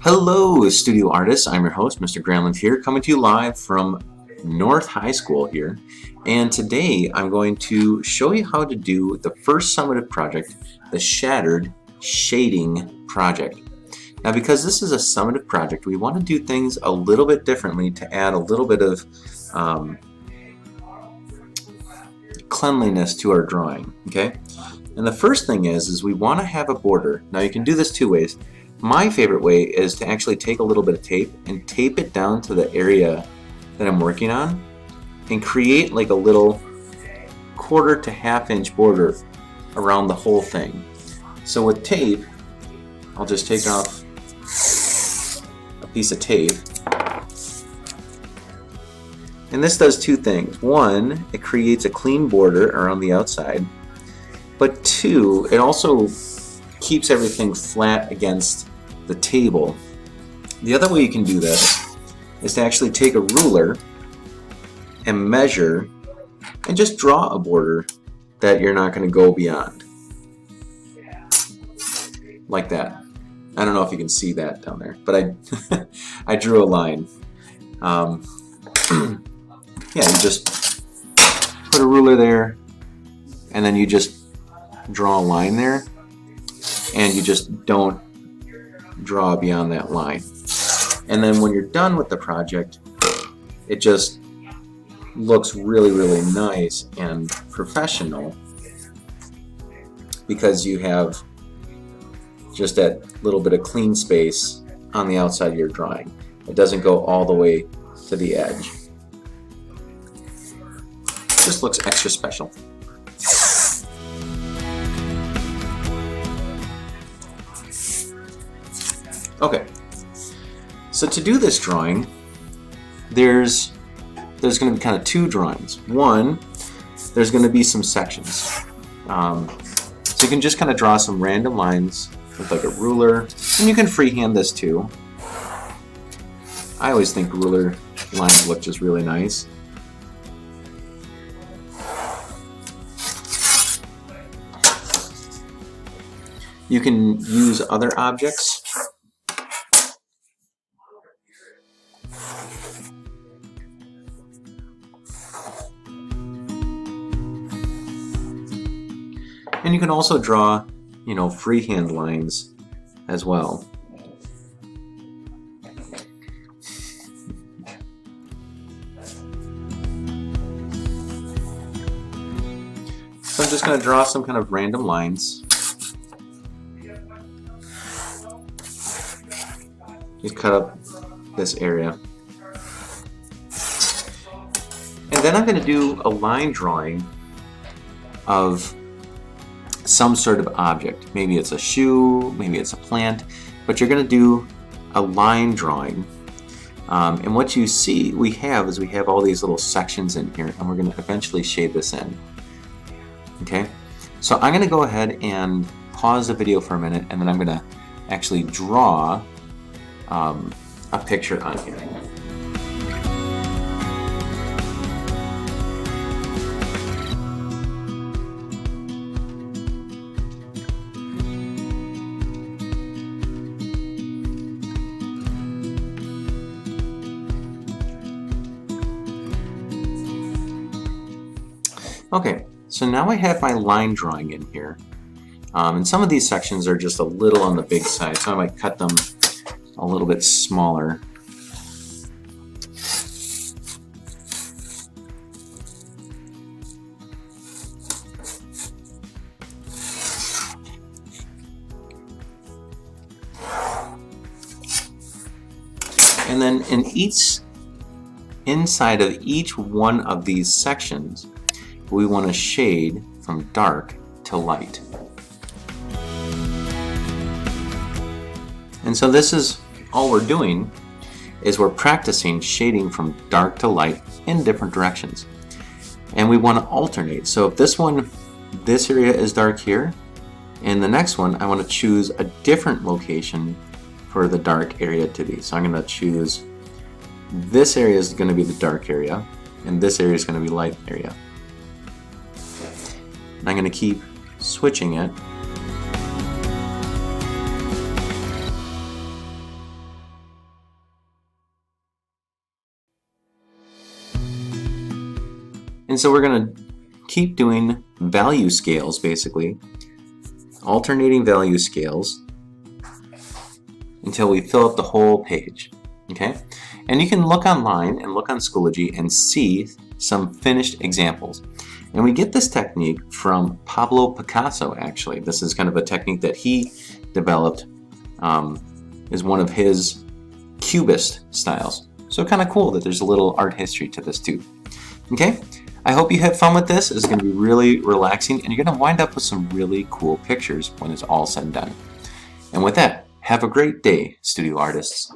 Hello, studio artists. I'm your host, Mr. Granlund here, coming to you live from North High School here. And today I'm going to show you how to do the first summative project, the Shattered Shading Project. Now, because this is a summative project, we want to do things a little bit differently to add a little bit of cleanliness to our drawing, okay? And the first thing is we want to have a border. Now, you can do this two ways. My favorite way is to actually take a little bit of tape and tape it down to the area that I'm working on and create like a little 1/4 to 1/2 inch border around the whole thing. So with tape, I'll just take off a piece of tape. And this does two things. One, it creates a clean border around the outside. But two, it also keeps everything flat against the table. The other way you can do this is to actually take a ruler and measure and just draw a border that you're not going to go beyond. Like that. I don't know if you can see that down there, but I drew a line. Yeah, you just put a ruler there and then you just draw a line there, and you just don't draw beyond that line. And then when you're done with the project, it just looks really, really nice and professional because you have just that little bit of clean space on the outside of your drawing. It doesn't go all the way to the edge. It just looks extra special. Okay, so to do this drawing, there's going to be kind of two drawings. One, there's going to be some sections. So you can just kind of draw some random lines with like a ruler, and you can freehand this too. I always think ruler lines look just really nice. You can use other objects. And you can also draw, freehand lines as well. So I'm just going to draw some kind of random lines. Just cut up this area. And then I'm going to do a line drawing of some sort of object. Maybe it's a shoe, maybe it's a plant, but you're going to do a line drawing. And what you see we have all these little sections in here, and we're going to eventually shade this in. Okay, so I'm going to go ahead and pause the video for a minute, and then I'm going to actually draw a picture on here. Okay, so now I have my line drawing in here. And some of these sections are just a little on the big side, so I might cut them a little bit smaller. And then inside of each one of these sections, we want to shade from dark to light. And so this is all we're doing, is we're practicing shading from dark to light in different directions. And we want to alternate. So if this area is dark here, and the next one I want to choose a different location for the dark area to be. So I'm going to choose this area is going to be the dark area, and this area is going to be light area. And I'm going to keep switching it And so we're going to keep doing value scales, basically, alternating value scales until we fill up the whole page. Okay? And you can look online and look on Schoology and see some finished examples. And we get this technique from Pablo Picasso, actually. This is kind of a technique that he developed, is one of his Cubist styles. So kind of cool that there's a little art history to this too. Okay? I hope you had fun with this. It's going to be really relaxing, and you're going to wind up with some really cool pictures when it's all said and done. And with that, have a great day, studio artists.